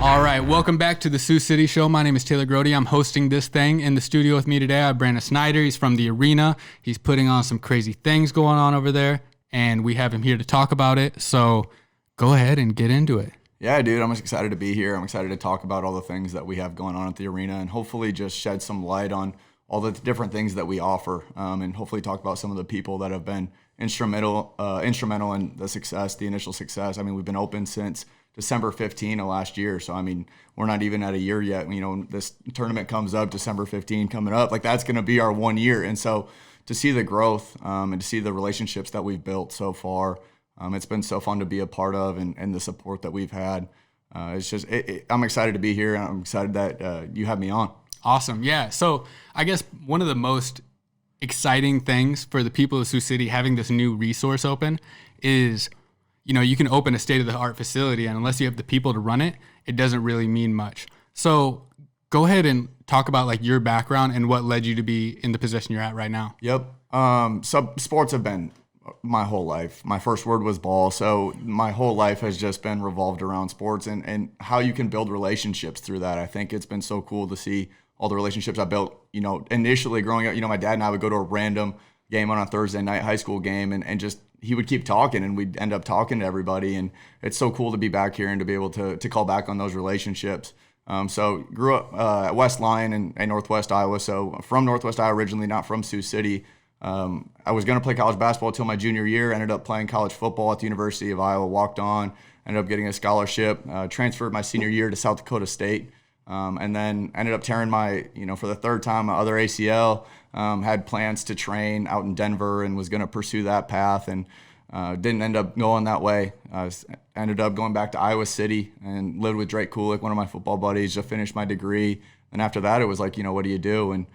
All right, welcome back to the Sioux City Show. My name is Taylor Grote. I'm hosting this thing. In the studio with me today, I have Brandon Snyder. He's from the arena. He's putting on some crazy things going on over there, and we have him here to talk about it. So go ahead and get into it. Yeah, dude, I'm just excited to be here. I'm excited to talk about all the things that we have going on at the arena and hopefully just shed some light on all the different things that we offer, and hopefully talk about some of the people that have been instrumental in the success, the initial success. I mean, we've been open since December 15 of last year. So, I mean, we're not even at a year yet. You know, this tournament comes up, December 15 coming up. Like, that's going to be our 1 year. And so to see the growth and to see the relationships that we've built so far, it's been so fun to be a part of, and the support that we've had. It's just, I'm excited to be here, and I'm excited that you have me on. Awesome. Yeah. So I guess one of the most exciting things for the people of Sioux City having this new resource open is, you know, you can open a state-of-the-art facility, and unless you have the people to run it, it doesn't really mean much. So go ahead and talk about like your background and what led you to be in the position you're at right now. Yep. So sports have been my whole life. My first word was ball. So my whole life has just been revolved around sports and how you can build relationships through that. I think it's been so cool to see all the relationships I built, you know, initially growing up. You know, my dad and I would go to a random game on a Thursday night, high school game, and just he would keep talking, and we'd end up talking to everybody. And it's so cool to be back here and to be able to call back on those relationships. So grew up at West Lyon in Northwest Iowa. So from Northwest Iowa originally, not from Sioux City. I was going to play college basketball until my junior year. Ended up playing college football at the University of Iowa, walked on, ended up getting a scholarship, transferred my senior year to South Dakota State. And then ended up tearing for the third time, my other ACL. Had plans to train out in Denver and was going to pursue that path, and didn't end up going that way. Ended up going back to Iowa City and lived with Drake Kulik, one of my football buddies, to finish my degree. And after that, it was like, you know, what do you do? And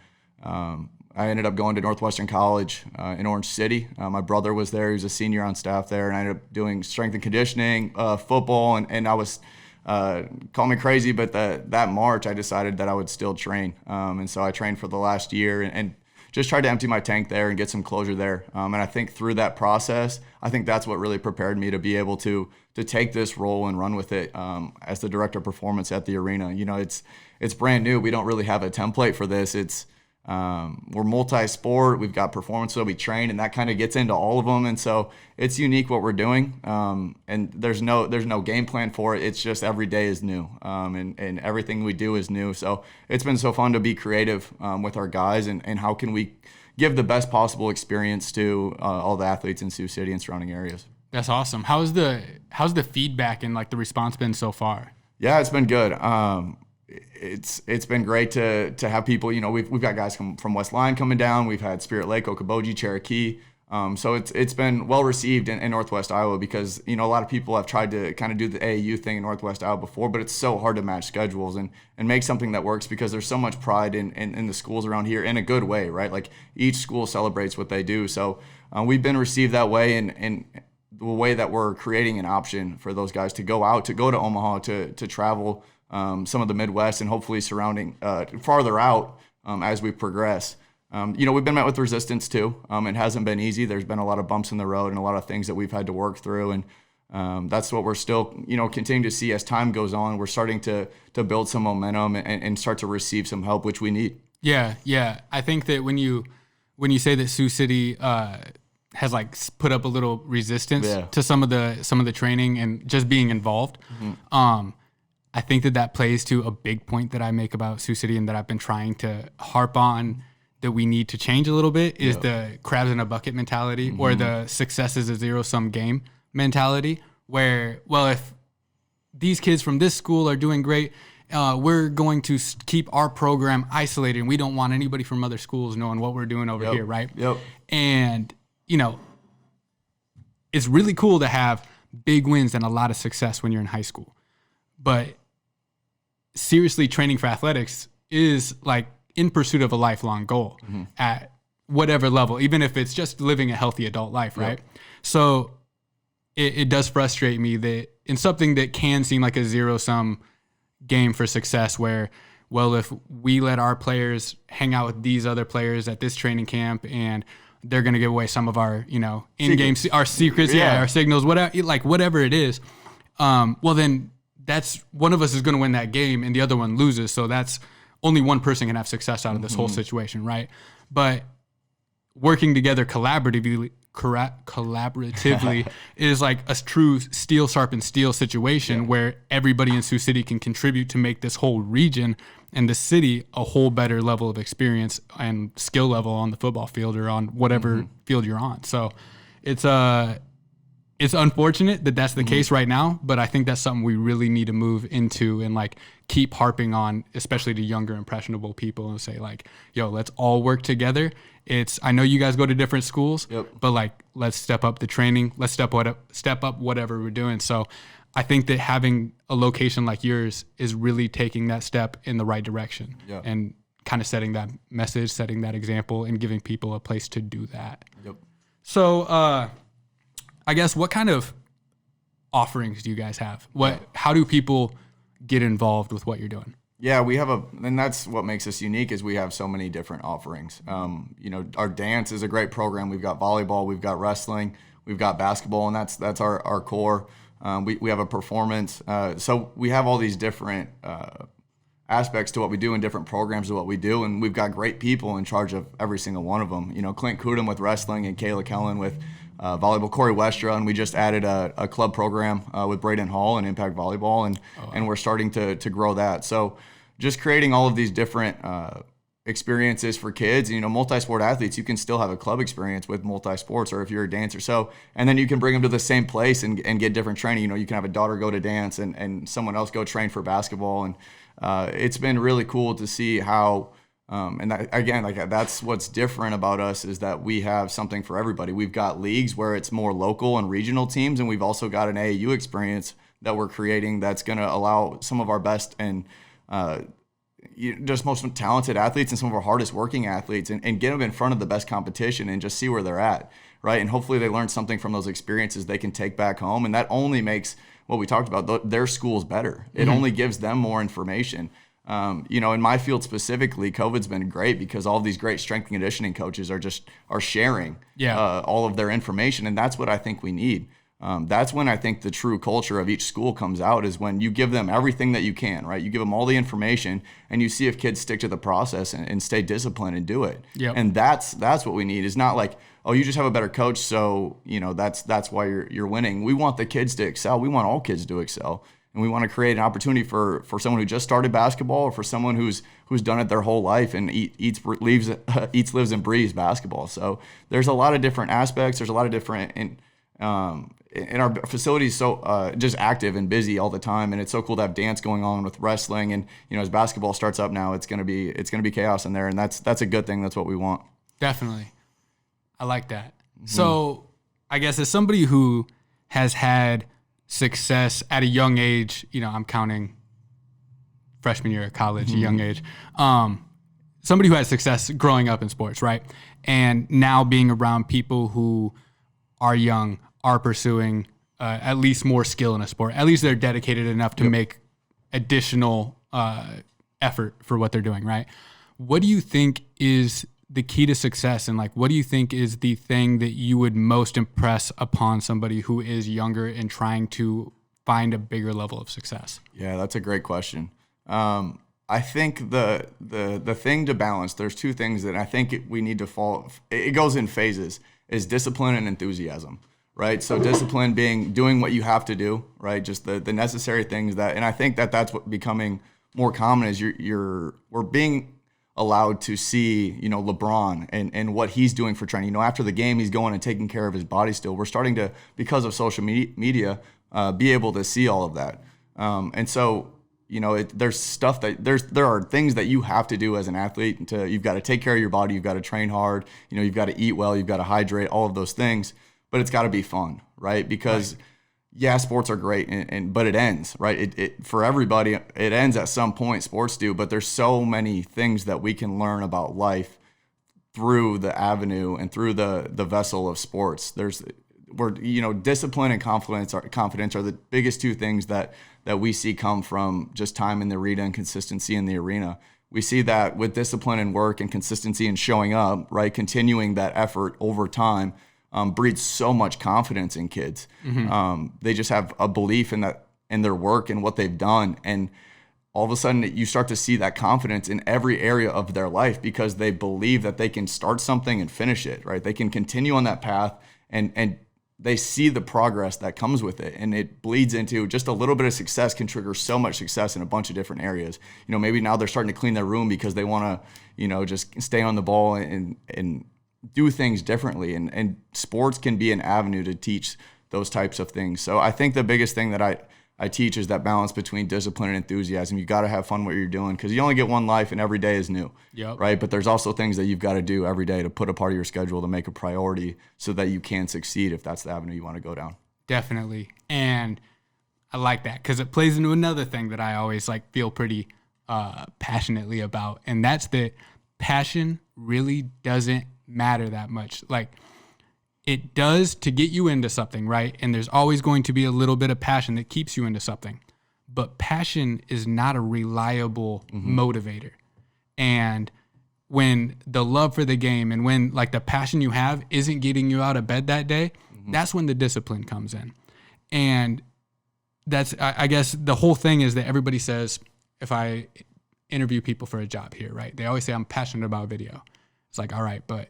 I ended up going to Northwestern College in Orange City. My brother was there. He was a senior on staff there, and I ended up doing strength and conditioning, football, and I was call me crazy, but that March I decided that I would still train. And so I trained for the last year and just tried to empty my tank there and get some closure there. And I think through that process, I think that's what really prepared me to be able to take this role and run with it as the director of performance at the arena. You know, it's brand new. We don't really have a template for this. We're multi-sport. We've got performance that we train, and that kind of gets into all of them. And so it's unique what we're doing. And there's no game plan for it. It's just every day is new. And everything we do is new. So it's been so fun to be creative with our guys and how can we give the best possible experience to all the athletes in Sioux City and surrounding areas. That's awesome. How's the feedback and like the response been so far? Yeah, it's been good. It's been great to have people. You know, we've got guys from West Lyon coming down. We've had Spirit Lake, Okoboji, Cherokee. So it's been well received in Northwest Iowa because, you know, a lot of people have tried to kind of do the AAU thing in Northwest Iowa before, but it's so hard to match schedules and make something that works because there's so much pride in the schools around here in a good way, right? Like each school celebrates what they do. So we've been received that way in the way that we're creating an option for those guys to go to Omaha, to travel some of the Midwest and hopefully surrounding farther out as we progress. You know, we've been met with resistance too. It hasn't been easy. There's been a lot of bumps in the road and a lot of things that we've had to work through. And that's what we're still, you know, continuing to see as time goes on. We're starting to build some momentum and start to receive some help, which we need. Yeah. I think that when you say that Sioux City has like put up a little resistance to some of the training and just being involved, I think that plays to a big point that I make about Sioux City and that I've been trying to harp on that we need to change a little bit is the crabs in a bucket mentality or the success is a zero-sum game mentality where, well, if these kids from this school are doing great, we're going to keep our program isolated and we don't want anybody from other schools knowing what we're doing over here, right? Yep. And, you know, it's really cool to have big wins and a lot of success when you're in high school. But seriously, training for athletics is like in pursuit of a lifelong goal at whatever level, even if it's just living a healthy adult life, right? Yep. So it does frustrate me that in something that can seem like a zero-sum game for success where, well, if we let our players hang out with these other players at this training camp and they're going to give away some of our, you know, in-game, our secrets, our signals, whatever it is, well, then that's one of us is going to win that game and the other one loses. So that's only one person can have success out of this whole situation, right? But working together collaboratively is like a true steel sharpens steel situation where everybody in Sioux City can contribute to make this whole region and the city a whole better level of experience and skill level on the football field or on whatever field you're on. So it's unfortunate that that's the case right now, but I think that's something we really need to move into and like keep harping on, especially to younger impressionable people, and say like, yo, let's all work together. I know you guys go to different schools, but like, let's step up the training. Let's step up whatever we're doing. So I think that having a location like yours is really taking that step in the right direction and kind of setting that message, setting that example, and giving people a place to do that. So I guess what kind of offerings do you guys have? How do people get involved with what you're doing? Yeah, and that's what makes us unique is we have so many different offerings. Our dance is a great program. We've got volleyball, we've got wrestling, we've got basketball, and that's our core. We have a performance. So we have all these different aspects to what we do and different programs to what we do, and we've got great people in charge of every single one of them. Clint Kudum with wrestling and Kayla Kellen with volleyball, Corey Westra, and we just added a club program with Braden Hall and Impact Volleyball, and we're starting to grow that. So just creating all of these different experiences for kids. Multi-sport athletes, you can still have a club experience with multi-sports, or if you're a dancer. So, and then you can bring them to the same place and get different training. You can have a daughter go to dance and someone else go train for basketball. And it's been really cool to see how, and that, again, like that's what's different about us is that we have something for everybody. We've got leagues where it's more local and regional teams, and we've also got an AAU experience that we're creating that's going to allow some of our best and just most talented athletes and some of our hardest working athletes and get them in front of the best competition and just see where they're at, right? And hopefully they learn something from those experiences they can take back home, and that only makes what we talked about, their schools better. It only gives them more information. In my field specifically, COVID's been great because all of these great strength and conditioning coaches are sharing all of their information, and that's what I think we need. That's when I think the true culture of each school comes out, is when you give them everything that you can, right? You give them all the information and you see if kids stick to the process and stay disciplined and do it. And that's what we need. Is not like, oh, you just have a better coach, so that's why you're winning. We want the kids to excel. We want all kids to excel. And we want to create an opportunity for someone who just started basketball, or for someone who's done it their whole life and eats, lives, and breathes basketball. So there's a lot of different aspects. There's a lot of different, and our facility is so just active and busy all the time, and it's so cool to have dance going on with wrestling. And as basketball starts up now, it's gonna be chaos in there, and that's a good thing. That's what we want. Definitely, I like that. So I guess as somebody who has had success at a young age, I'm counting freshman year of college, a young age. Somebody who has success growing up in sports, right? And now being around people who are young, are pursuing at least more skill in a sport. At least they're dedicated enough to make additional effort for what they're doing, right? What do you think is the key to success, and like, what do you think is the thing that you would most impress upon somebody who is younger and trying to find a bigger level of success? Yeah, that's a great question. I think the thing to balance, there's two things that I think we need to follow. It goes in phases, is discipline and enthusiasm, right? So discipline being doing what you have to do, right? Just the necessary things and I think that's what becoming more common is we're being allowed to see, LeBron and what he's doing for training. After the game, he's going and taking care of his body still. We're starting to, because of social media, be able to see all of that. And so, there's stuff there are things that you have to do as an athlete. You've got to take care of your body. You've got to train hard. You've got to eat well. You've got to hydrate, all of those things. But it's got to be fun, right? Because sports are great, but it ends, right? It for everybody, it ends at some point. Sports do, but there's so many things that we can learn about life through the avenue and through the vessel of sports. Discipline and confidence are the biggest two things that we see come from just time in the arena and consistency in the arena. We see that with discipline and work and consistency and showing up, right? Continuing that effort over time. Breeds so much confidence in kids. They just have a belief in that and their work and what they've done. And all of a sudden you start to see that confidence in every area of their life because they believe that they can start something and finish it, right? They can continue on that path and they see the progress that comes with it, and it bleeds into just a little bit of success can trigger so much success in a bunch of different areas. You know, maybe now they're starting to clean their room because they want to, you know, just stay on the ball and do things differently. And sports can be an avenue to teach those types of things. So I think the biggest thing that I teach is that balance between discipline and enthusiasm. You got to have fun what you're doing because you only get one life and every day is new, right? But there's also things that you've got to do every day to put a part of your schedule to make a priority so that you can succeed if that's the avenue you want to go down. Definitely. And I like that because it plays into another thing that I always like feel pretty passionately about. And that's that passion really doesn't matter that much. Like, it does to get you into something, right? And there's always going to be a little bit of passion that keeps you into something. But passion is not a reliable motivator. And when the love for the game and when like the passion you have isn't getting you out of bed that day, that's when the discipline comes in. And that's, I guess the whole thing is that everybody says, if I interview people for a job here, right? They always say, I'm passionate about video. It's like, all right, but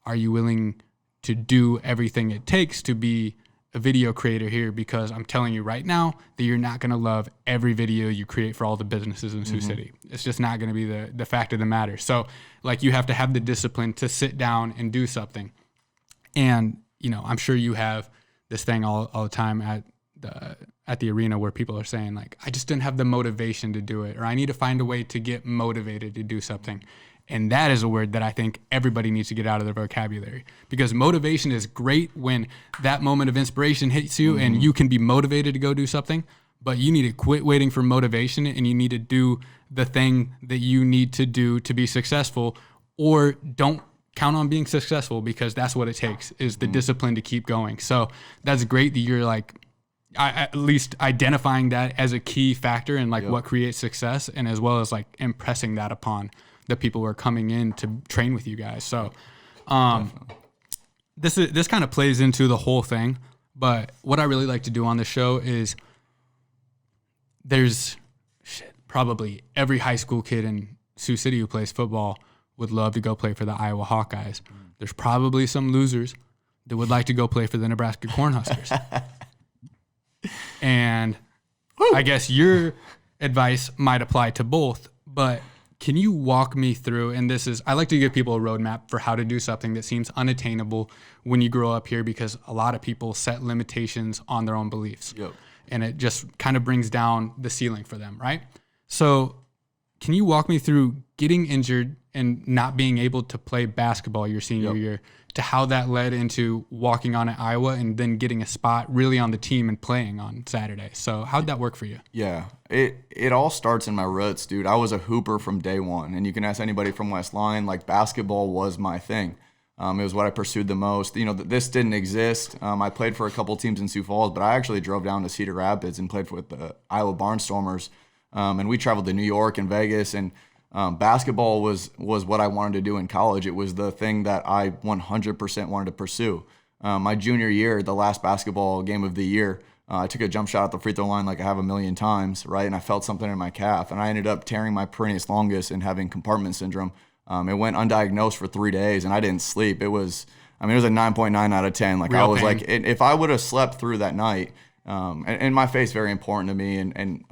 are you willing to do everything it takes to be a video creator here? Because I'm telling you right now that you're not going to love every video you create for all the businesses in Sioux City. It's just not going to be the fact of the matter. So like you have to have the discipline to sit down and do something. And, you know, I'm sure you have this thing all the time at the arena where people are saying like, I just didn't have the motivation to do it, or I need to find a way to get motivated to do something. And that is a word that I think everybody needs to get out of their vocabulary, because motivation is great when that moment of inspiration hits you and you can be motivated to go do something, but you need to quit waiting for motivation and you need to do the thing that you need to do to be successful, or don't count on being successful, because that's what it takes is the discipline to keep going. So that's great that you're like, at least identifying that as a key factor in like what creates success, and as well as like impressing that upon the people who are coming in to train with you guys. So this kind of plays into the whole thing, but what I really like to do on the show is there's probably every high school kid in Sioux City who plays football would love to go play for the Iowa Hawkeyes. There's probably some losers that would like to go play for the Nebraska Cornhuskers. And I guess your advice might apply to both, but can you walk me through, and this is, I like to give people a roadmap for how to do something that seems unattainable when you grow up here, because a lot of people set limitations on their own beliefs. And it just kind of brings down the ceiling for them, right? So can you walk me through getting injured and not being able to play basketball your senior year, to how that led into walking on at Iowa and then getting a spot really on the team and playing on Saturday? So how'd that work for you? Yeah, it all starts in my roots, dude. I was a hooper from day one, and you can ask anybody from West Line, like basketball was my thing. It was what I pursued the most. You know, this didn't exist. I played for a couple teams in Sioux Falls, but I actually drove down to Cedar Rapids and played with the Iowa Barnstormers. And we traveled to New York and Vegas, and basketball was what I wanted to do in college. It was the thing that I 100% wanted to pursue. My junior year, the last basketball game of the year, I took a jump shot at the free throw line like I have a million times, right? And I felt something in my calf, and I ended up tearing my peroneus longus and having compartment syndrome. It went undiagnosed for 3 days, and I didn't sleep. It was a 9.9 out of 10. Like real I was pain. Like, if I would have slept through that night, and my faith's very important to me, and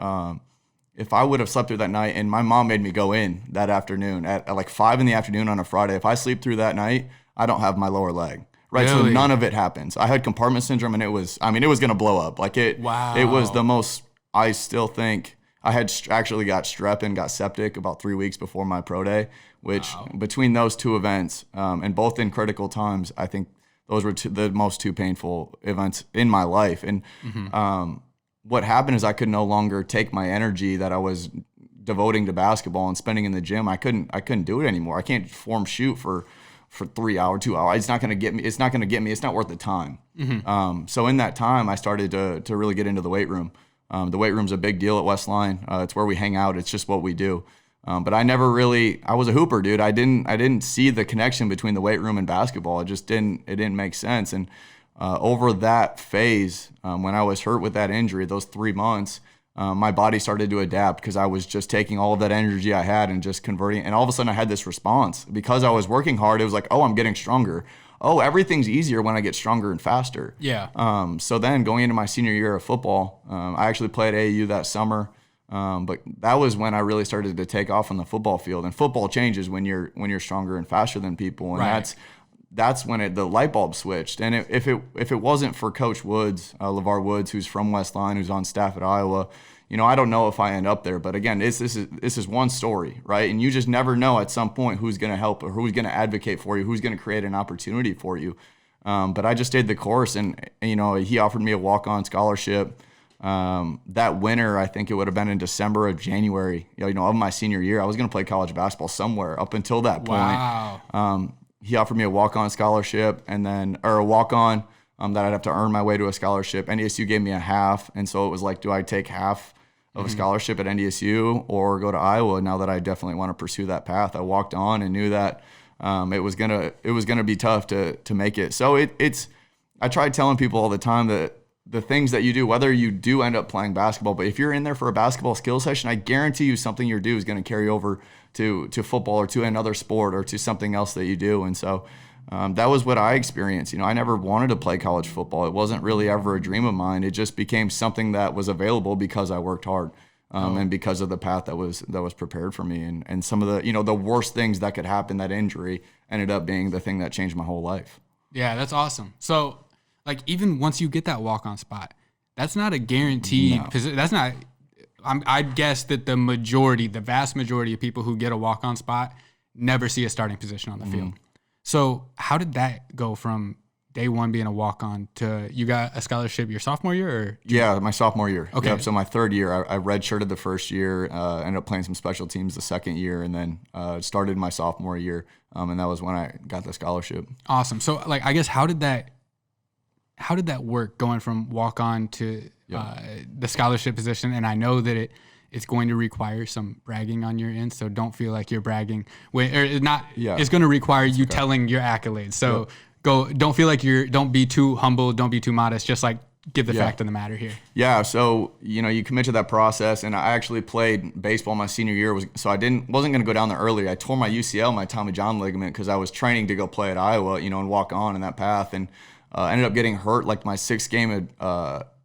if I would have slept through that night, and my mom made me go in that afternoon at like 5 p.m. on a Friday, if I sleep through that night, I don't have my lower leg. Right. Really? So none of it happens. I had compartment syndrome, and it was going to blow up. Like it was the most, I still think I had actually got strep and got septic about 3 weeks before my pro day, which between those two events, and both in critical times, I think those were the most two painful events in my life. And, what happened is I could no longer take my energy that I was devoting to basketball and spending in the gym. I couldn't do it anymore. I can't form shoot for 3 hours, 2 hours. It's not going to get me. It's not going to get me. It's not worth the time. So in that time, I started to really get into the weight room. The weight room's a big deal at West Line. It's where we hang out. It's just what we do. But I was a hooper, dude. I didn't see the connection between the weight room and basketball. It just didn't make sense. And over that phase, when I was hurt with that injury, those 3 months, my body started to adapt because I was just taking all of that energy I had and just converting. And all of a sudden I had this response because I was working hard. It was like, oh, I'm getting stronger. Oh, everything's easier when I get stronger and faster. Yeah. So then going into my senior year of football, I actually played AAU that summer. But that was when I really started to take off on the football field. And football changes when you're stronger and faster than people. And that's when the light bulb switched. And if it wasn't for Coach Woods, LeVar Woods, who's from West Line, who's on staff at Iowa, I don't know if I end up there. But again, this is one story, right? And you just never know at some point who's going to help or who's going to advocate for you, who's going to create an opportunity for you. But I just stayed the course, and he offered me a walk-on scholarship. That winter, I think it would have been in December or January, of my senior year. I was going to play college basketball somewhere up until that point. Wow. He offered me a walk-on scholarship or a walk-on that I'd have to earn my way to a scholarship. NDSU gave me a half, and so it was like, do I take half of a scholarship at NDSU or go to Iowa now that I definitely want to pursue that path? I walked on and knew that it was gonna be tough to make it. So I tried telling people all the time that the things that you do, whether you do end up playing basketball, but if you're in there for a basketball skill session, I guarantee you something you do is going to carry over to football or to another sport or to something else that you do. And so that was what I experienced. I never wanted to play college football. It wasn't really ever a dream of mine. It just became something that was available because I worked hard and because of the path that was prepared for me. And some of the, the worst things that could happen, that injury ended up being the thing that changed my whole life. Yeah, that's awesome. So, like, even once you get that walk-on spot, that's not a guaranteed position. That's not. I'd guess that the vast majority of people who get a walk-on spot never see a starting position on the field. So how did that go from day one being a walk-on to you got a scholarship your sophomore year? Or yeah, my sophomore year. Okay. Yep, so my third year, I redshirted the first year, ended up playing some special teams the second year, and then started my sophomore year, and that was when I got the scholarship. Awesome. So, like, I guess how did that work going from walk-on to the scholarship position? And I know that it's going to require some bragging on your end, so don't feel like you're bragging. It's going to require you telling your accolades. So don't feel like don't be too humble, don't be too modest. Just like give the fact of the matter here. Yeah. So you commit to that process, and I actually played baseball my senior year. So I wasn't going to go down there early. I tore my UCL, my Tommy John ligament, because I was training to go play at Iowa, and walk on in that path, and ended up getting hurt like my sixth game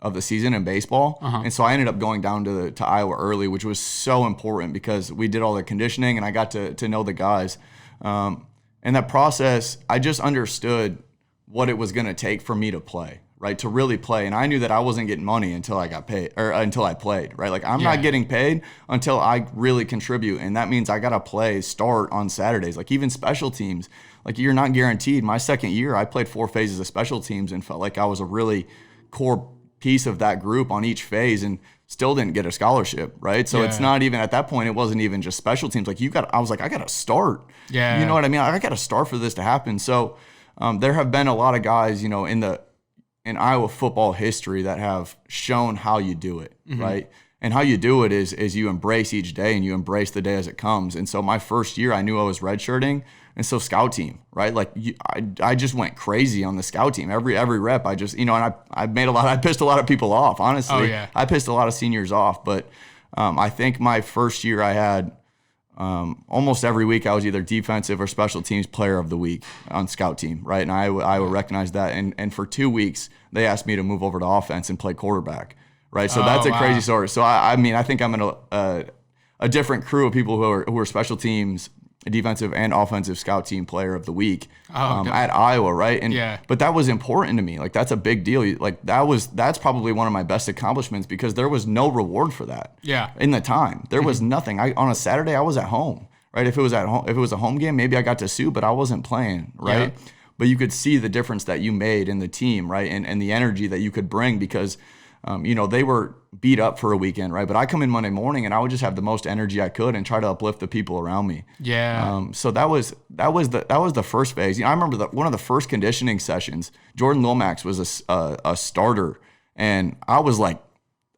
of the season in baseball. And so I ended up going down to Iowa early, which was so important because we did all the conditioning and I got to know the guys. And that process, I just understood what it was going to take for me to play, right? To really play. And I knew that I wasn't getting money until I got paid or until I played, right? Like I'm not getting paid until I really contribute. And that means I got to start on Saturdays, like even special teams. Like you're not guaranteed. My second year, I played 4 phases of special teams and felt like I was a really core piece of that group on each phase and still didn't get a scholarship, right? So it's not even, at that point, it wasn't even just special teams. Like I was like, I got to start. Yeah. You know what I mean? I got to start for this to happen. So there have been a lot of guys, in Iowa football history that have shown how you do it, right? And how you do it is you embrace each day and you embrace the day as it comes. And so my first year, I knew I was redshirting. And so scout team, right? Like I just went crazy on the scout team. Every rep, I just, and I pissed a lot of people off, honestly. Oh, yeah. I pissed a lot of seniors off. But I think my first year I had almost every week I was either defensive or special teams player of the week on scout team, right? And I would recognize that. And for 2 weeks, they asked me to move over to offense and play quarterback, right? So that's a crazy story. So I think I'm in a different crew of people who are special teams, defensive and offensive scout team player of the week at Iowa, right? But that was important to me. Like that's a big deal. Like that's probably one of my best accomplishments because there was no reward for that. Yeah. In the time, there was nothing. On a Saturday, I was at home, right? If it was a home game, maybe I got to sue, but I wasn't playing, right? Yeah. But you could see the difference that you made in the team, right? And the energy that you could bring because they were beat up for a weekend, right? But I come in Monday morning and I would just have the most energy I could and try to uplift the people around me. Yeah. So that was the first phase. I remember one of the first conditioning sessions. Jordan Lomax was a starter, and I was like,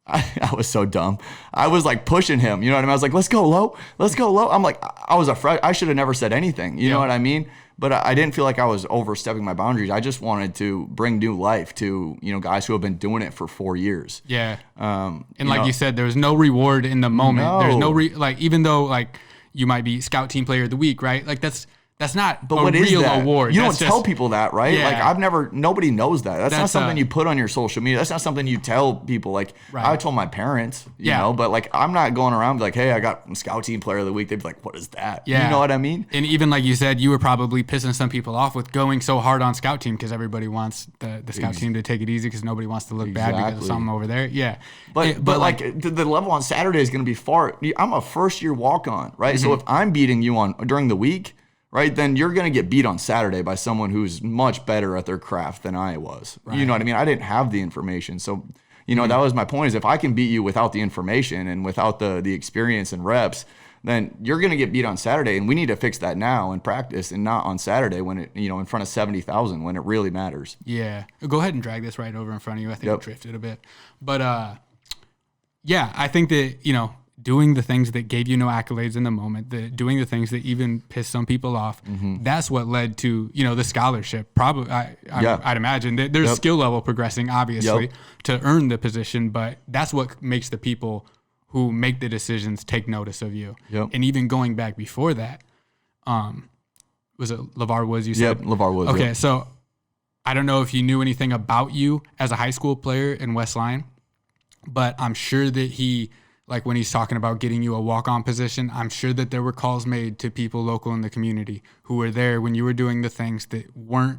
I was so dumb. I was like pushing him. You know what I mean? I was like, let's go low. I'm like, I was afraid. I should have never said anything. You know what I mean? but I didn't feel like I was overstepping my boundaries. I just wanted to bring new life to, guys who have been doing it for 4 years. Yeah. And like you said, there was no reward in the moment. No. There's no, even though like you might be Scout Team Player of the Week, right? Like that's not a real award. You don't tell people that, right? Yeah. Like nobody knows that. That's not something you put on your social media. That's not something you tell people. Like I told my parents, you know, but like I'm not going around like, hey, I got Scout Team Player of the Week. They'd be like, what is that? Yeah. You know what I mean? And even like you said, you were probably pissing some people off with going so hard on Scout Team because everybody wants the Scout Team to take it easy because nobody wants to look bad because of something over there. Yeah. But like the level on Saturday is going to be far. I'm a first year walk-on, right? Mm-hmm. So if I'm beating you during the week, right, then you're going to get beat on Saturday by someone who's much better at their craft than I was. Right. You know what I mean? I didn't have the information. So, that was my point, is if I can beat you without the information and without the experience and reps, then you're going to get beat on Saturday. And we need to fix that now in practice and not on Saturday when it, in front of 70,000 when it really matters. Yeah. Go ahead and drag this right over in front of you. I think it drifted a bit. But, yeah, I think that, doing the things that gave you no accolades in the moment, doing the things that even pissed some people off, that's what led to, the scholarship. Probably, I'd imagine. There's skill level progressing, obviously, to earn the position, but that's what makes the people who make the decisions take notice of you. And even going back before that, was it LeVar Woods you said? Yep, LeVar Woods. Okay, so I don't know if you knew anything about you as a high school player in West Lyon, but I'm sure that he... Like when he's talking about getting you a walk-on position, I'm sure that there were calls made to people local in the community who were there when you were doing the things that weren't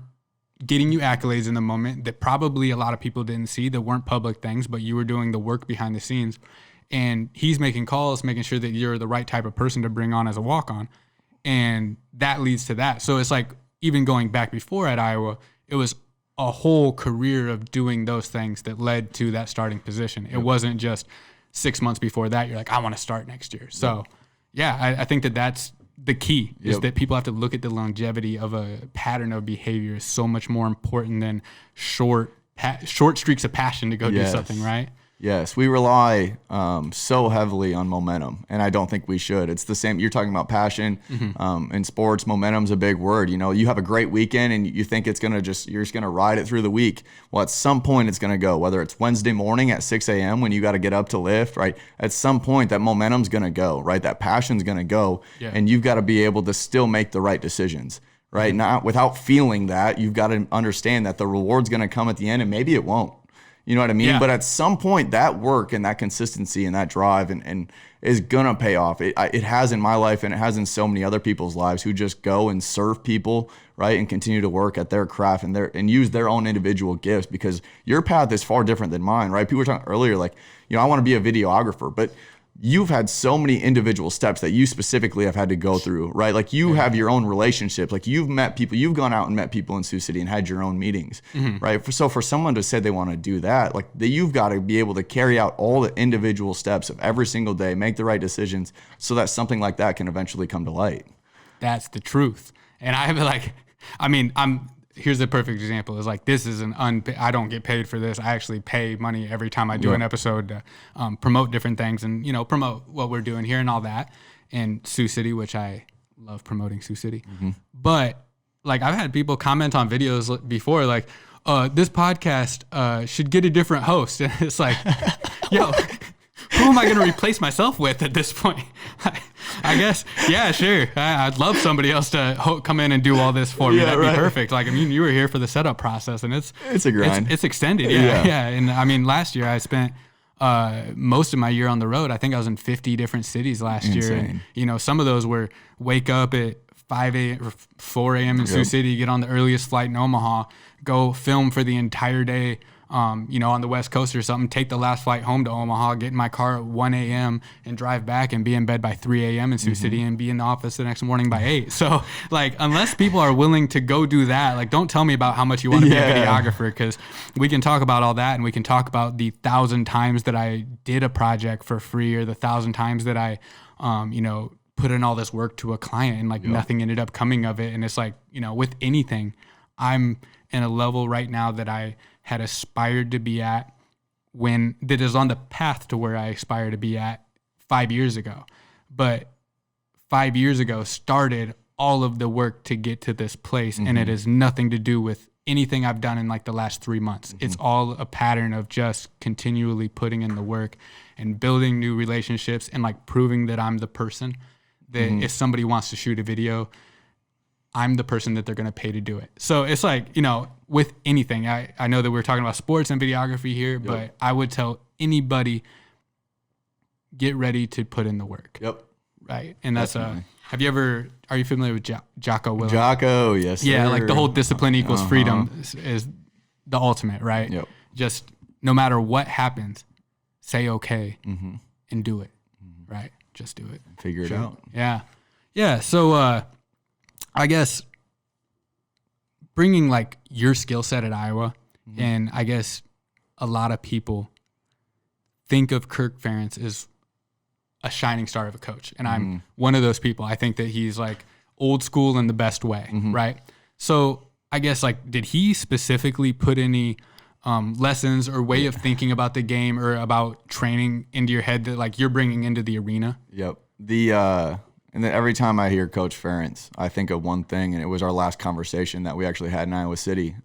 getting you accolades in the moment, that probably a lot of people didn't see, that weren't public things, but you were doing the work behind the scenes. And he's making calls, making sure that you're the right type of person to bring on as a walk-on. And that leads to that. So it's like even going back before at Iowa, it was a whole career of doing those things that led to that starting position. It wasn't just 6 months before that, you're like, I want to start next year. So, I think that's the key, is that people have to look at the longevity of a pattern of behavior is so much more important than short streaks of passion to go do something, right? Yes, we rely so heavily on momentum, and I don't think we should. It's the same. You're talking about passion in sports. Momentum's a big word. You have a great weekend, and you think you're just gonna ride it through the week. Well, at some point, it's gonna go. Whether it's Wednesday morning at 6 a.m. when you got to get up to lift, right? At some point, that momentum's gonna go, right? That passion's gonna go, and you've got to be able to still make the right decisions, right? Not without feeling that. You've got to understand that the reward's gonna come at the end, and maybe it won't. You know what I mean? Yeah. But at some point, that work and that consistency and that drive and is going to pay off. It has in my life, and it has in so many other people's lives who just go and serve people, right, and continue to work at their craft and use their own individual gifts, because your path is far different than mine, right? People were talking earlier, like, I want to be a videographer, but you've had so many individual steps that you specifically have had to go through, right? Like you have your own relationships. Like you've met people, you've gone out and met people in Sioux City and had your own meetings, right? So for someone to say they want to do that, like you've got to be able to carry out all the individual steps of every single day, make the right decisions so that something like that can eventually come to light. That's the truth. And here's a perfect example. Is like, this is I don't get paid for this. I actually pay money every time I do an episode to promote different things and, promote what we're doing here and all that. And Sioux City, which I love promoting Sioux City. But like, I've had people comment on videos before, like, this podcast should get a different host. And it's like, yo, who am I going to replace myself with at this point? I guess, yeah, sure. I'd love somebody else to come in and do all this for me. That'd be perfect. Like, you were here for the setup process, and it's a grind. It's extended. Yeah. And last year I spent most of my year on the road. I think I was in 50 different cities last year. And, some of those were wake up at 5 a.m. or 4 a.m. in Sioux City, get on the earliest flight in Omaha, go film for the entire day, on the West Coast or something, take the last flight home to Omaha, get in my car at 1 a.m. and drive back and be in bed by 3 a.m. in Sioux City and be in the office the next morning by 8. So, like, unless people are willing to go do that, like, don't tell me about how much you want to be a videographer, because we can talk about all that, and we can talk about the 1,000 times that I did a project for free, or the 1,000 times that I, put in all this work to a client and, like, nothing ended up coming of it. And it's like, with anything, I'm in a level right now that I had aspired to be at that is on the path to where I aspire to be at 5 years ago. But 5 years ago started all of the work to get to this place, and it has nothing to do with anything I've done in like the last 3 months. It's all a pattern of just continually putting in the work and building new relationships and like proving that I'm the person that if somebody wants to shoot a video, I'm the person that they're going to pay to do it. So it's like, you know, with anything, I know that we're talking about sports and videography here, but I would tell anybody, get ready to put in the work. Yep. Right. And that's are you familiar with Jocko Willink? Jocko, yes. Yeah, sir. like the whole discipline equals freedom is the ultimate, right? Yep. Just no matter what happens, say okay and do it. Right? Just do it. Figure it out. Yeah. Yeah. So I guess bringing like your skill set at Iowa, and I guess a lot of people think of Kirk Ferentz as a shining star of a coach. And I'm one of those people. I think that he's like old school in the best way, right? So I guess like, did he specifically put any lessons or way of thinking about the game or about training into your head that like you're bringing into the arena? Yep. And then every time I hear Coach Ferentz, I think of one thing, and it was our last conversation that we actually had in Iowa City.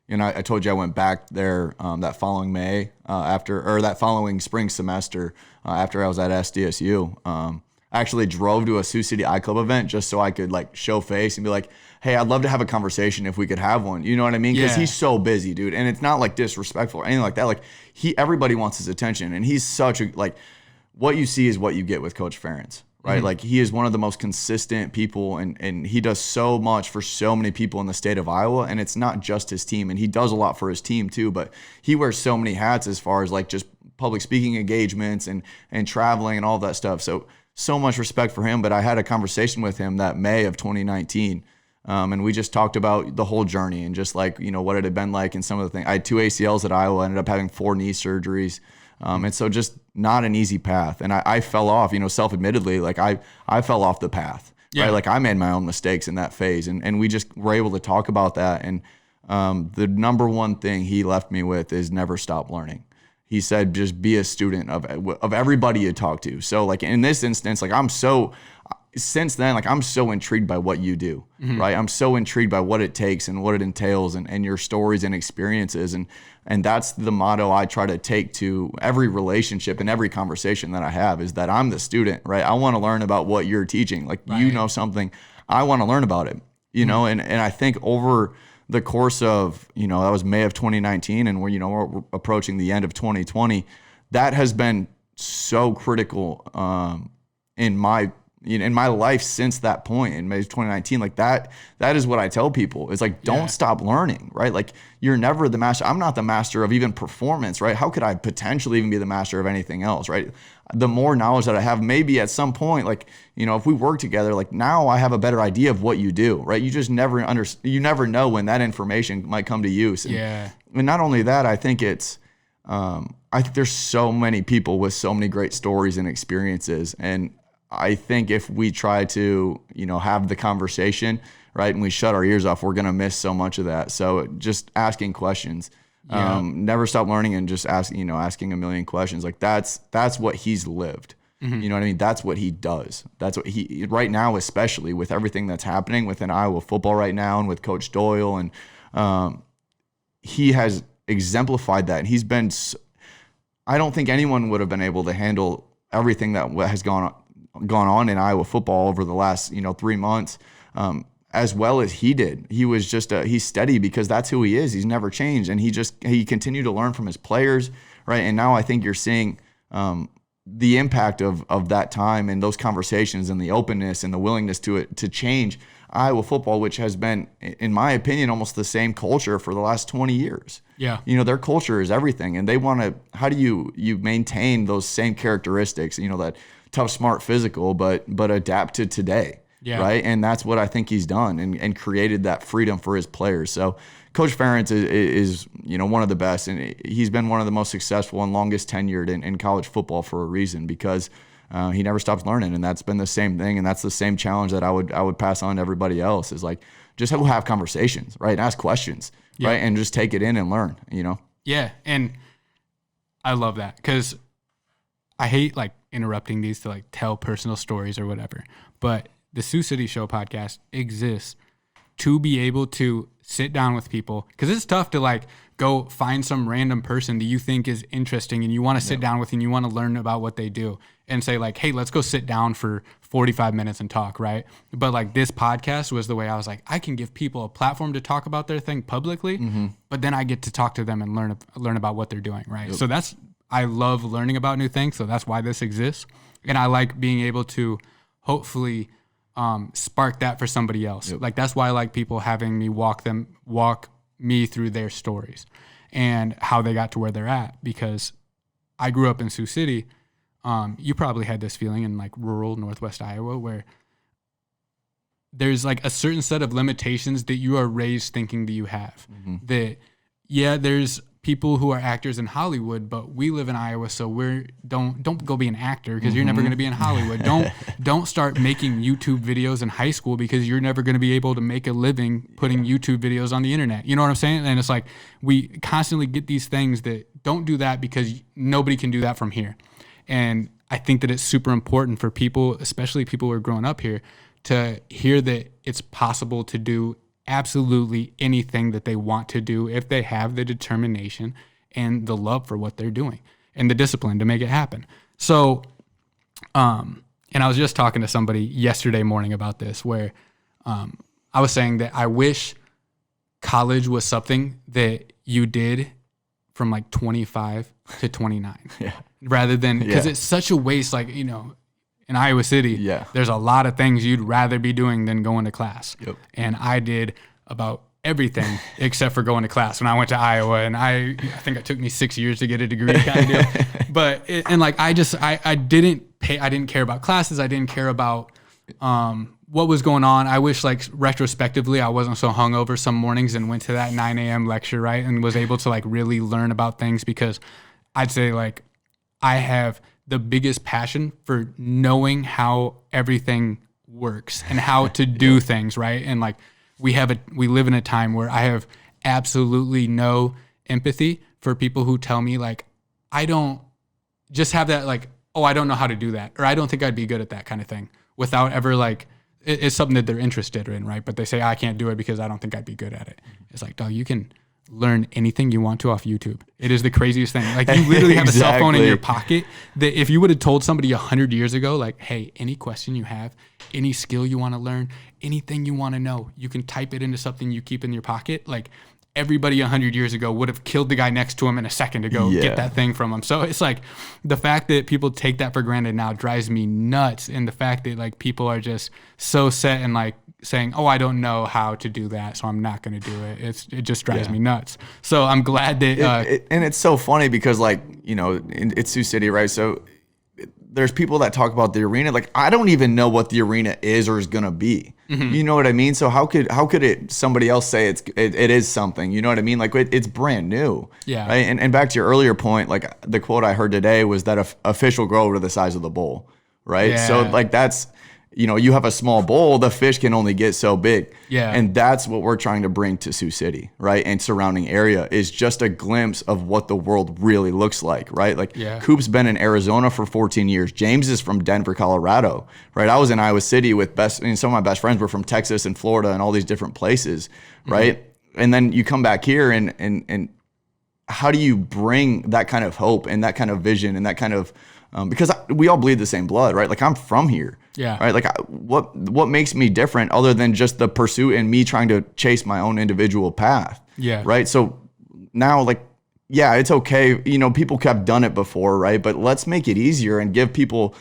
You know, I told you I went back there that following May that following spring semester after I was at SDSU. I actually drove to a Sioux City iClub event just so I could like show face and be like, hey, I'd love to have a conversation if we could have one. You know what I mean? Because he's so busy, dude. And it's not like disrespectful or anything like that. Like everybody wants his attention, and he's such a like what you see is what you get with Coach Ferentz. Right? Like he is one of the most consistent people, and he does so much for so many people in the state of Iowa, and it's not just his team, and he does a lot for his team too, but he wears so many hats as far as like just public speaking engagements and traveling and all that stuff. So much respect for him. But I had a conversation with him that May of 2019, and we just talked about the whole journey and just like, you know, what it had been like and some of the things. I had 2 ACLs at Iowa, ended up having 4 knee surgeries. And so just not an easy path. And I fell off, you know, self-admittedly, like I fell off the path, right? Like I made my own mistakes in that phase, and we just were able to talk about that. And the number one thing he left me with is never stop learning. He said, just be a student of everybody you talk to. So like in this instance, like since then, like I'm so intrigued by what you do, right? I'm so intrigued by what it takes and what it entails and your stories and experiences. And that's the motto I try to take to every relationship and every conversation that I have, is that I'm the student, right? I want to learn about what you're teaching. Like you know something, I want to learn about it, you know? And I think over the course of, you know, that was May of 2019 and we're approaching the end of 2020, that has been so critical in my life since that point in May of 2019. Like that is what I tell people. It's like, don't stop learning, right? Like you're never the master. I'm not the master of even performance, right? How could I potentially even be the master of anything else, right? The more knowledge that I have, maybe at some point, like, you know, if we work together, like now I have a better idea of what you do, right? You just never you never know when that information might come to use. And not only that, I think it's, I think there's so many people with so many great stories and experiences. And I think if we try to, you know, have the conversation, right, and we shut our ears off, we're going to miss so much of that. So just asking questions, never stop learning, and just asking a million questions. Like that's what he's lived. You know what I mean? That's what he does. That's what he, right now, especially with everything that's happening within Iowa football right now and with Coach Doyle, and he has exemplified that. And he's been, I don't think anyone would have been able to handle everything that has gone on in Iowa football over the last 3 months, as well as he did. He was just he's steady because that's who he is. He's never changed, and he continued to learn from his players, right? And now I think you're seeing the impact of that time and those conversations and the openness and the willingness to change Iowa football, which has been, in my opinion, almost the same culture for the last 20 years. Yeah. You know, their culture is everything, and they want to, how do you maintain those same characteristics, that tough, smart, physical, but adapt to today. Yeah. Right. And that's what I think he's done and created that freedom for his players. So Coach Ferentz is one of the best, and he's been one of the most successful and longest tenured in college football for a reason, because he never stops learning. And that's been the same thing. And that's the same challenge that I would pass on to everybody else, is like, just have conversations, right? Ask questions, right? And just take it in and learn, Yeah. And I love that, because I hate interrupting these to tell personal stories or whatever, but the Sioux City Show podcast exists to be able to sit down with people, because it's tough to like go find some random person that you think is interesting and you want to sit down with and you want to learn about what they do and say like, hey, let's go sit down for 45 minutes and talk, right? But like this podcast was the way I was like, I can give people a platform to talk about their thing publicly, but then I get to talk to them and learn about what they're doing, right? So I love learning about new things, so that's why this exists. And I like being able to hopefully spark that for somebody else. Like that's why I like people having me walk me through their stories and how they got to where they're at, because I grew up in Sioux City. You probably had this feeling in like rural Northwest Iowa where there's like a certain set of limitations that you are raised thinking that you have. That, yeah, there's people who are actors in Hollywood, but we live in Iowa, so don't go be an actor because you're never going to be in Hollywood. Don't start making YouTube videos in high school because you're never going to be able to make a living putting YouTube videos on the internet. You know what I'm saying? And it's like we constantly get these things that don't do that because nobody can do that from here. And I think that it's super important for people, especially people who are growing up here, to hear that it's possible to do absolutely anything that they want to do if they have the determination and the love for what they're doing and the discipline to make it happen. So, and I was just talking to somebody yesterday morning about this where I was saying that I wish college was something that you did from like 25 to 29 rather than, because it's such a waste. Like, you know, in Iowa City, there's a lot of things you'd rather be doing than going to class. And I did about everything except for going to class when I went to Iowa. And I think it took me 6 years to get a degree kind of deal. But, I didn't care about classes. I didn't care about what was going on. I wish like retrospectively, I wasn't so hungover some mornings and went to that 9 a.m. lecture, right? And was able to like really learn about things, because I'd say like I have the biggest passion for knowing how everything works and how to do things, right? And like we live in a time where I have absolutely no empathy for people who tell me like, I don't just have that like, oh, I don't know how to do that, or I don't think I'd be good at that kind of thing, without ever like, it's something that they're interested in, right? But they say, I can't do it because I don't think I'd be good at it. It's like, dog, you can learn anything you want to off YouTube. It is the craziest thing. Like you literally have a cell phone in your pocket that if you would have told somebody 100 years ago, like, hey, any question you have, any skill you want to learn, anything you want to know, you can type it into something you keep in your pocket. Like everybody 100 years ago would have killed the guy next to him in a second to go get that thing from him. So it's like the fact that people take that for granted now drives me nuts. And the fact that like people are just so set and like saying, oh, I don't know how to do that, so I'm not going to do it. It just drives me nuts. So I'm glad that... and it's so funny because like, you know, it's Sioux City, right? So there's people that talk about the arena. Like, I don't even know what the arena is or is going to be. You know what I mean? So how could somebody else say it is something? You know what I mean? Like it's brand new. Yeah. Right. And back to your earlier point, like the quote I heard today was that a fish will grow to the size of the bowl. Right. Yeah. So like that's, you know, you have a small bowl, the fish can only get so big. Yeah. And that's what we're trying to bring to Sioux City, right? And surrounding area is just a glimpse of what the world really looks like, right? Like Coop's been in Arizona for 14 years. James is from Denver, Colorado, right? I was in Iowa City with some of my best friends were from Texas and Florida and all these different places, right? And then you come back here and how do you bring that kind of hope and that kind of vision and that kind of, because we all bleed the same blood, right? Like I'm from here. Yeah. Right. Like what makes me different other than just the pursuit and me trying to chase my own individual path. Yeah. Right. So now like, yeah, it's okay. You know, people have done it before. Right. But let's make it easier and give people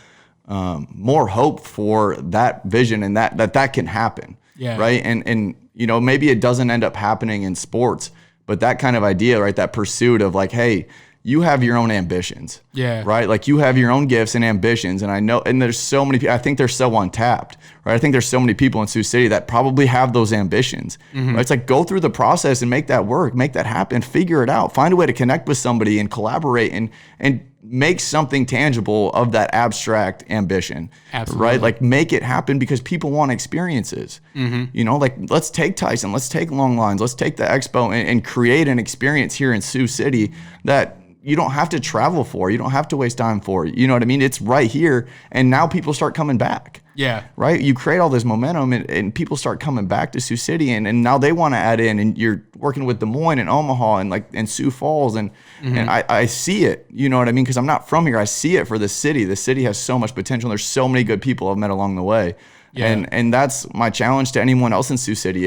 more hope for that vision and that can happen. Yeah. Right. And, you know, maybe it doesn't end up happening in sports, but that kind of idea, right. That pursuit of like, hey, you have your own ambitions. Yeah. Right? Like you have your own gifts and ambitions. And I know, and there's so many people, I think they're so untapped, right? I think there's so many people in Sioux City that probably have those ambitions. Right? It's like go through the process and make that work, make that happen, figure it out, find a way to connect with somebody and collaborate and make something tangible of that abstract ambition. Absolutely. Right? Like make it happen because people want experiences. You know, like let's take Tyson, let's take Long Lines, let's take the Expo and create an experience here in Sioux City that you don't have to travel for. You don't have to waste time for. You know what I mean? It's right here. And now people start coming back. Yeah. Right? You create all this momentum and people start coming back to Sioux City and now they want to add in, and you're working with Des Moines and Omaha and Sioux Falls and I see it. You know what I mean? Because I'm not from here. I see it for the city. The city has so much potential. There's so many good people I've met along the way. Yeah. And that's my challenge to anyone else in Sioux City.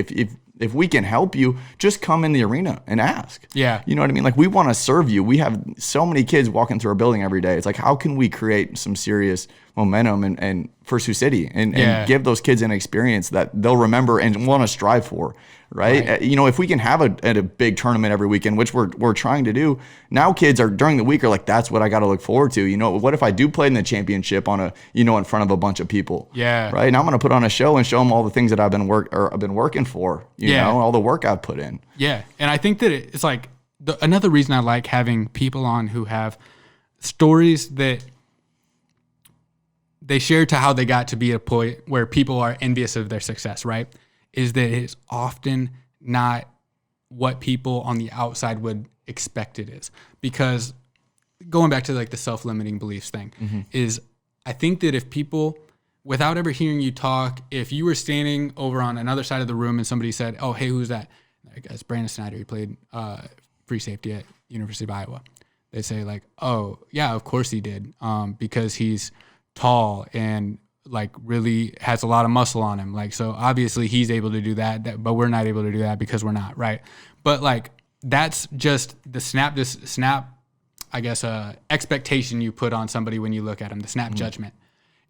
If we can help you, just come in the arena and ask. Yeah. You know what I mean? Like, we want to serve you. We have so many kids walking through our building every day. It's like, how can we create some serious momentum and for Sioux City and give those kids an experience that they'll remember and want to strive for, right? You know, if we can have a big tournament every weekend, which we're trying to do, now kids are during the week are like, that's what I got to look forward to. You know, what if I do play in the championship on in front of a bunch of people? Yeah. Right. And I'm going to put on a show and show them all the things that I've been working for, you know, all the work I've put in. Yeah. And I think that it's like another reason I like having people on who have stories that they share to how they got to be at a point where people are envious of their success, right? Is that it's often not what people on the outside would expect it is. Because going back to like the self-limiting beliefs thing, is I think that if people, without ever hearing you talk, if you were standing over on another side of the room and somebody said, oh, hey, who's that? Like, it's Brandon Snyder. He played free safety at University of Iowa. They say like, oh, yeah, of course he did, because he's tall and like really has a lot of muscle on him. Like, so obviously he's able to do that, but we're not able to do that because we're not, right? But like, that's just the snap, I guess, expectation you put on somebody when you look at them, the snap judgment.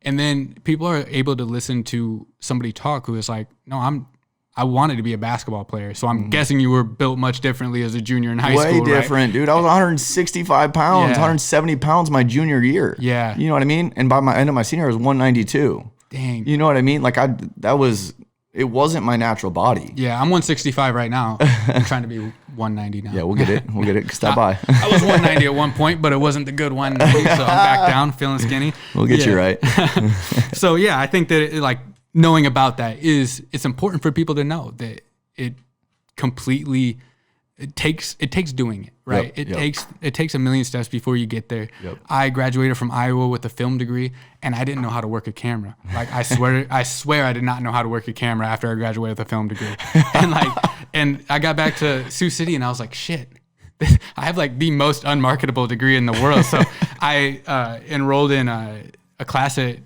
And then people are able to listen to somebody talk who is like, no, I wanted to be a basketball player. So I'm guessing you were built much differently as a junior in high school, Way different, right? Dude. I was 165 pounds, 170 pounds my junior year. Yeah. You know what I mean? And by my end of my senior year, I was 192. Dang. You know what I mean? Like, it wasn't my natural body. Yeah, I'm 165 right now. I'm trying to be 190 now. Yeah, we'll get it. Stop by. I was 190 at one point, but it wasn't the good 190, so I'm back down, feeling skinny. We'll get you right. So yeah, I think that like knowing about that it's important for people to know that it takes doing it, right? It takes a million steps before you get there. Yep. I graduated from Iowa with a film degree, and I didn't know how to work a camera. Like, I swear I did not know how to work a camera after I graduated with a film degree. And I got back to Sioux City and I was like, shit, I have like the most unmarketable degree in the world. So I enrolled in a class at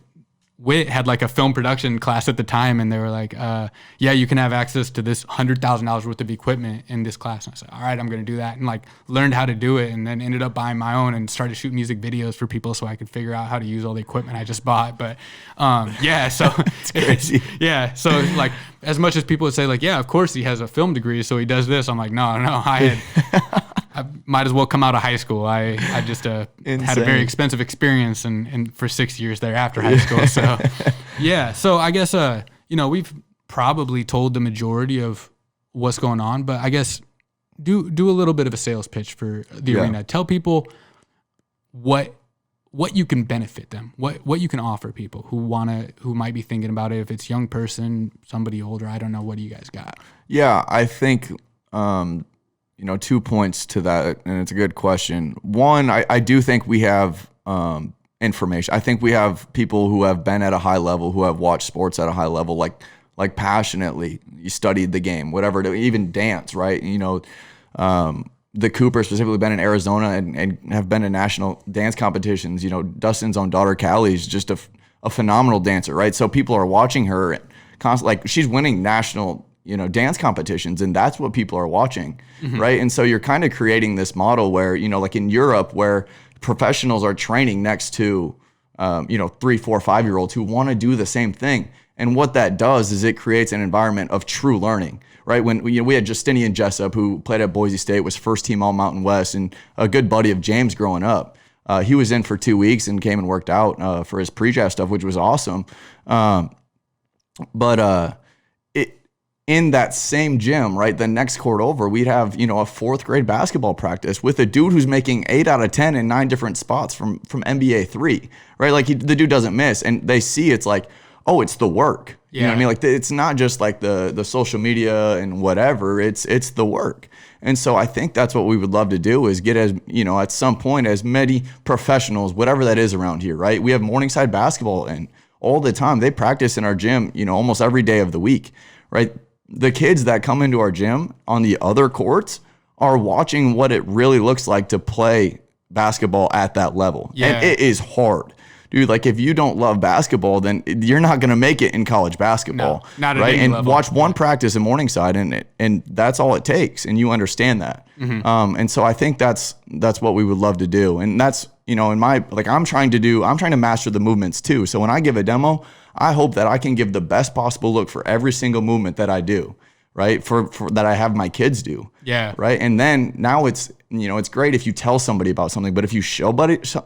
WIT, had like a film production class at the time, and they were like, yeah, you can have access to this $100,000 worth of equipment in this class. And I said, all right, I'm going to do that. And like learned how to do it, and then ended up buying my own and started shooting music videos for people so I could figure out how to use all the equipment I just bought. But yeah, so it's crazy. Yeah. So like, as much as people would say like, yeah, of course he has a film degree, so he does this. I'm like, no, I might as well come out of high school. I just had a very expensive experience and for 6 years there after high school. So yeah. So I guess, we've probably told the majority of what's going on, but I guess do a little bit of a sales pitch for the arena. Tell people what you can benefit them, what you can offer people who might be thinking about it. If it's young person, somebody older, I don't know. What do you guys got? Yeah, I think, 2 points to that, and it's a good question. One, I do think we have information. I think we have people who have been at a high level, who have watched sports at a high level, like passionately. You studied the game, whatever, even dance, right? The Cooper specifically been in Arizona and have been in national dance competitions. Dustin's own daughter, Callie's just a phenomenal dancer, right? So people are watching her constantly, like she's winning national dance competitions, and that's what people are watching, right? And so you're kind of creating this model where, like in Europe, where professionals are training next to, 3, 4, 5-year-olds who want to do the same thing. And what that does is it creates an environment of true learning, right? When we had Justinian Jessup, who played at Boise State, was first team All Mountain West, and a good buddy of James growing up. He was in for 2 weeks and came and worked out for his pre-draft stuff, which was awesome. In that same gym, right, the next court over, we'd have, a fourth grade basketball practice with a dude who's making 8 out of 10 in 9 different spots from NBA 3, right? Like the dude doesn't miss, and they see it's like, oh, it's the work. You know what I mean? Like it's not just like the social media and whatever, it's the work. And so I think that's what we would love to do, is get, as at some point, as many professionals, whatever that is around here, right? We have Morningside basketball and all the time. They practice in our gym, almost every day of the week, right? The kids that come into our gym on the other courts are watching what it really looks like to play basketball at that level. Yeah. And it is hard. Dude, like, if you don't love basketball, then you're not going to make it in college basketball. No, not at right? any and level. Watch one practice in Morningside, and that's all it takes, and you understand that. Mm-hmm. And so I think that's what we would love to do. And that's, I'm trying to master the movements too. So when I give a demo, I hope that I can give the best possible look for every single movement that I do, right? For that I have my kids do. Yeah. Right. And then now it's great if you tell somebody about something, but if you show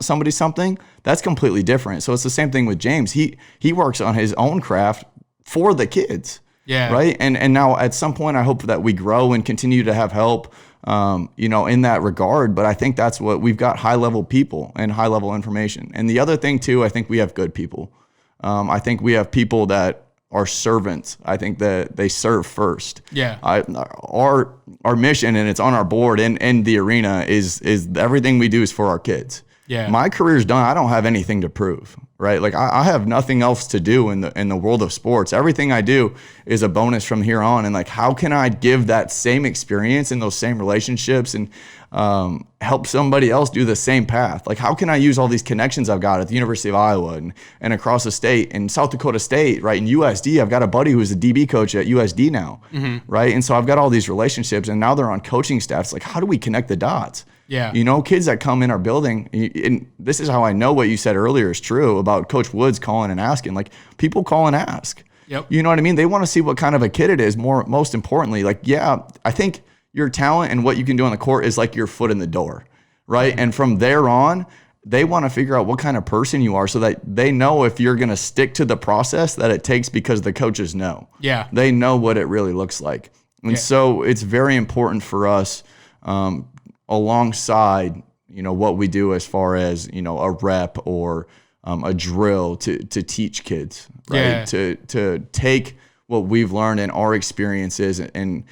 somebody something, that's completely different. So it's the same thing with James. He works on his own craft for the kids. Yeah. Right. And now at some point, I hope that we grow and continue to have help, in that regard. But I think that's what we've got: high level people and high level information. And the other thing too, I think we have good people. I think we have people that are servants. I think that they serve first. Yeah. Our mission, and it's on our board in the arena, is everything we do is for our kids. Yeah. My career's done. I don't have anything to prove, right? Like, I have nothing else to do in the world of sports. Everything I do is a bonus from here on. And like, how can I give that same experience and those same relationships and help somebody else do the same path? Like, how can I use all these connections I've got at the University of Iowa and across the state and South Dakota State, right? And USD, I've got a buddy who's a DB coach at USD now, right? And so I've got all these relationships, and now they're on coaching staffs. Like, how do we connect the dots? Yeah. Kids that come in our building, and this is how I know what you said earlier is true about Coach Woods calling and asking. Like, people call and ask. Yep. You know what I mean? They want to see what kind of a kid it is. Most importantly, like, yeah, I think your talent and what you can do on the court is like your foot in the door, right? And from there on, they want to figure out what kind of person you are so that they know if you're going to stick to the process that it takes, because the coaches know. Yeah. They know what it really looks like. And so it's very important for us, alongside, what we do as far as, a rep or a drill to teach kids, right? Yeah. To take what we've learned and our experiences and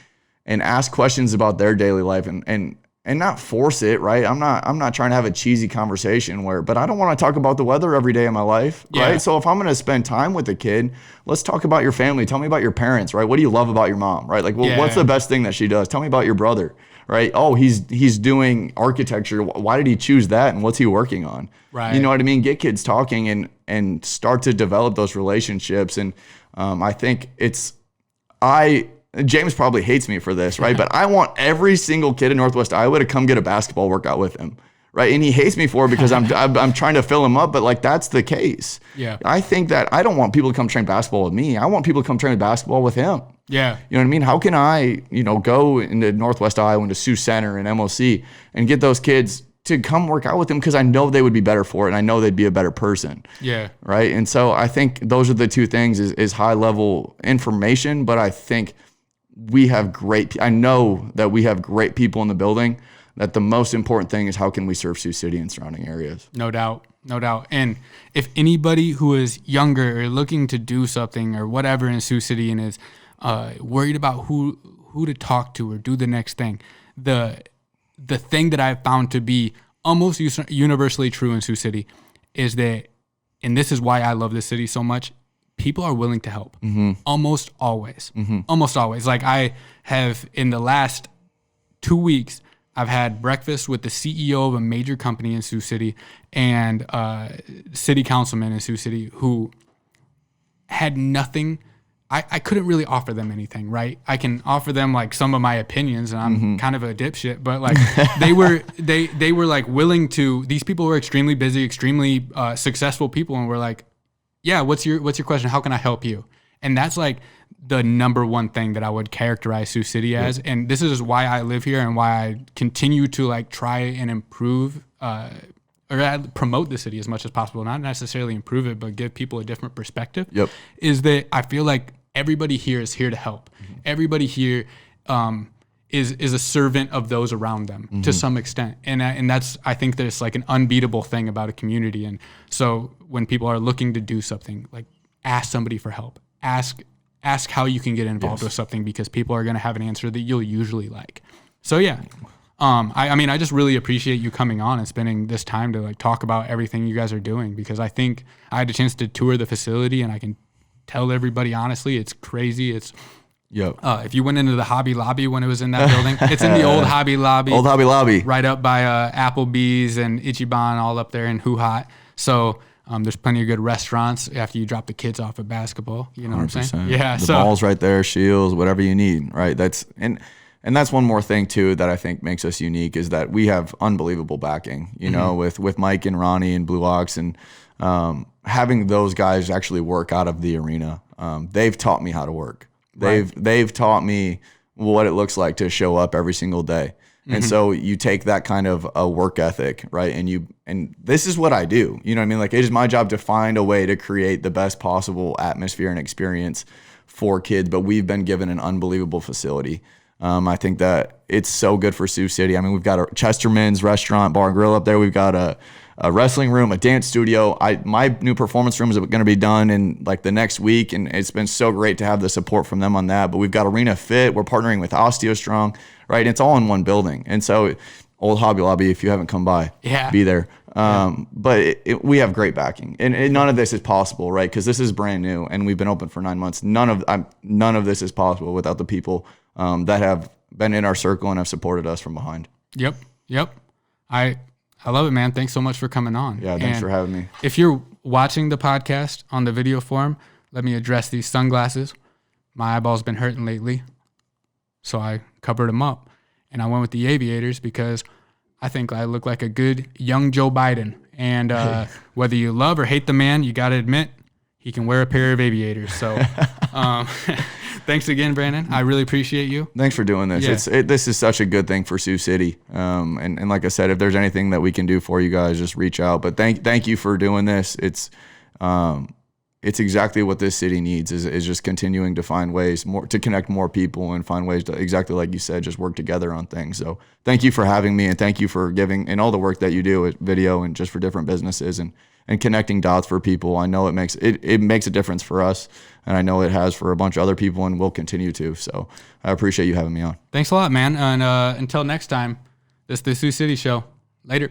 ask questions about their daily life and not force it, right? I'm not trying to have a cheesy conversation but I don't want to talk about the weather every day of my life, right? So if I'm going to spend time with a kid, let's talk about your family. Tell me about your parents, right? What do you love about your mom, right? Like, what's the best thing that she does? Tell me about your brother, right? Oh, he's doing architecture. Why did he choose that? And what's he working on? Right. You know what I mean? Get kids talking and start to develop those relationships. And I think James probably hates me for this, right? But I want every single kid in Northwest Iowa to come get a basketball workout with him, right? And he hates me for it because I'm trying to fill him up, but like, that's the case. Yeah. I think that I don't want people to come train basketball with me. I want people to come train basketball with him. Yeah. You know what I mean? How can I, go into Northwest Iowa, into Sioux Center and MOC and get those kids to come work out with him, because I know they would be better for it, and I know they'd be a better person. Yeah. Right? And so I think those are the two things, is high level information, but I think I know that we have great people in the building, that the most important thing is how can we serve Sioux City and surrounding areas. No doubt. And if anybody who is younger or looking to do something or whatever in Sioux City and is worried about who to talk to or do the next thing, the thing that I've found to be almost universally true in Sioux City is that, and this is why I love this city so much, people are willing to help. Mm-hmm. Almost always. Mm-hmm. Almost always. Like, I have, in the last 2 weeks, I've had breakfast with the CEO of a major company in Sioux City and city councilman in Sioux City who had nothing. I couldn't really offer them anything, right? I can offer them like some of my opinions, and I'm kind of a dipshit, but like they were like willing to. These people were extremely busy, extremely successful people, and we're like, yeah, what's your question? How can I help you? And that's like the number one thing that I would characterize Sioux City as. Yeah. And this is why I live here and why I continue to like try and improve or promote the city as much as possible. Not necessarily improve it, but give people a different perspective. Yep. Is that I feel like everybody here is here to help. Mm-hmm. Everybody here is a servant of those around them to some extent. And that's, I think there's like an unbeatable thing about a community. And so when people are looking to do something, like, ask somebody for help. Ask how you can get involved with something, because people are going to have an answer that you'll usually like. So yeah. I mean, I just really appreciate you coming on and spending this time to like talk about everything you guys are doing, because I think I had a chance to tour the facility and I can tell everybody honestly, it's crazy. It's if you went into the Hobby Lobby when it was in that building, it's in the old Hobby Lobby. Old Hobby Lobby. Right up by Applebee's and Ichiban, all up there in Hoo-Hot. So there's plenty of good restaurants after you drop the kids off at basketball. You know 100%. What I'm saying? Yeah. The ball's right there, shields, whatever you need, right? And that's one more thing too that I think makes us unique, is that we have unbelievable backing, you know, with Mike and Ronnie and Blue Ox, and having those guys actually work out of the arena. They've taught me how to work. They've taught me what it looks like to show up every single day. And so you take that kind of a work ethic, right? And this is what I do. You know what I mean? Like, it is my job to find a way to create the best possible atmosphere and experience for kids, but we've been given an unbelievable facility. I think that it's so good for Sioux City. I mean, we've got a Chesterman's restaurant, bar and grill up there. We've got a wrestling room, a dance studio. My new performance room is going to be done in like the next week, and it's been so great to have the support from them on that. But we've got Arena Fit. We're partnering with OsteoStrong, right? It's all in one building. And so old Hobby Lobby, if you haven't come by, be there. But we have great backing, and none of this is possible, right? Because this is brand new, and we've been open for 9 months. None of this is possible without the people that have been in our circle and have supported us from behind. Yep. I love it, man. Thanks so much for coming on. Yeah, thanks for having me. If you're watching the podcast on the video form, let me address these sunglasses. My eyeball's been hurting lately, so I covered them up, and I went with the aviators because I think I look like a good young Joe Biden. And whether you love or hate the man, you got to admit he can wear a pair of aviators. So thanks again, Brandon. I really appreciate you. Thanks for doing this. Yeah. This is such a good thing for Sioux City. And like I said, if there's anything that we can do for you guys, just reach out. But thank you for doing this. It's exactly what this city needs, is just continuing to find ways to connect more people and find ways to, exactly like you said, just work together on things. So thank you for having me, and thank you for giving, and all the work that you do with video and just for different businesses and connecting dots for people. I know it makes a difference for us, and I know it has for a bunch of other people, and will continue to. So I appreciate you having me on. Thanks a lot, man. And until next time, this is the Sioux City Show. Later.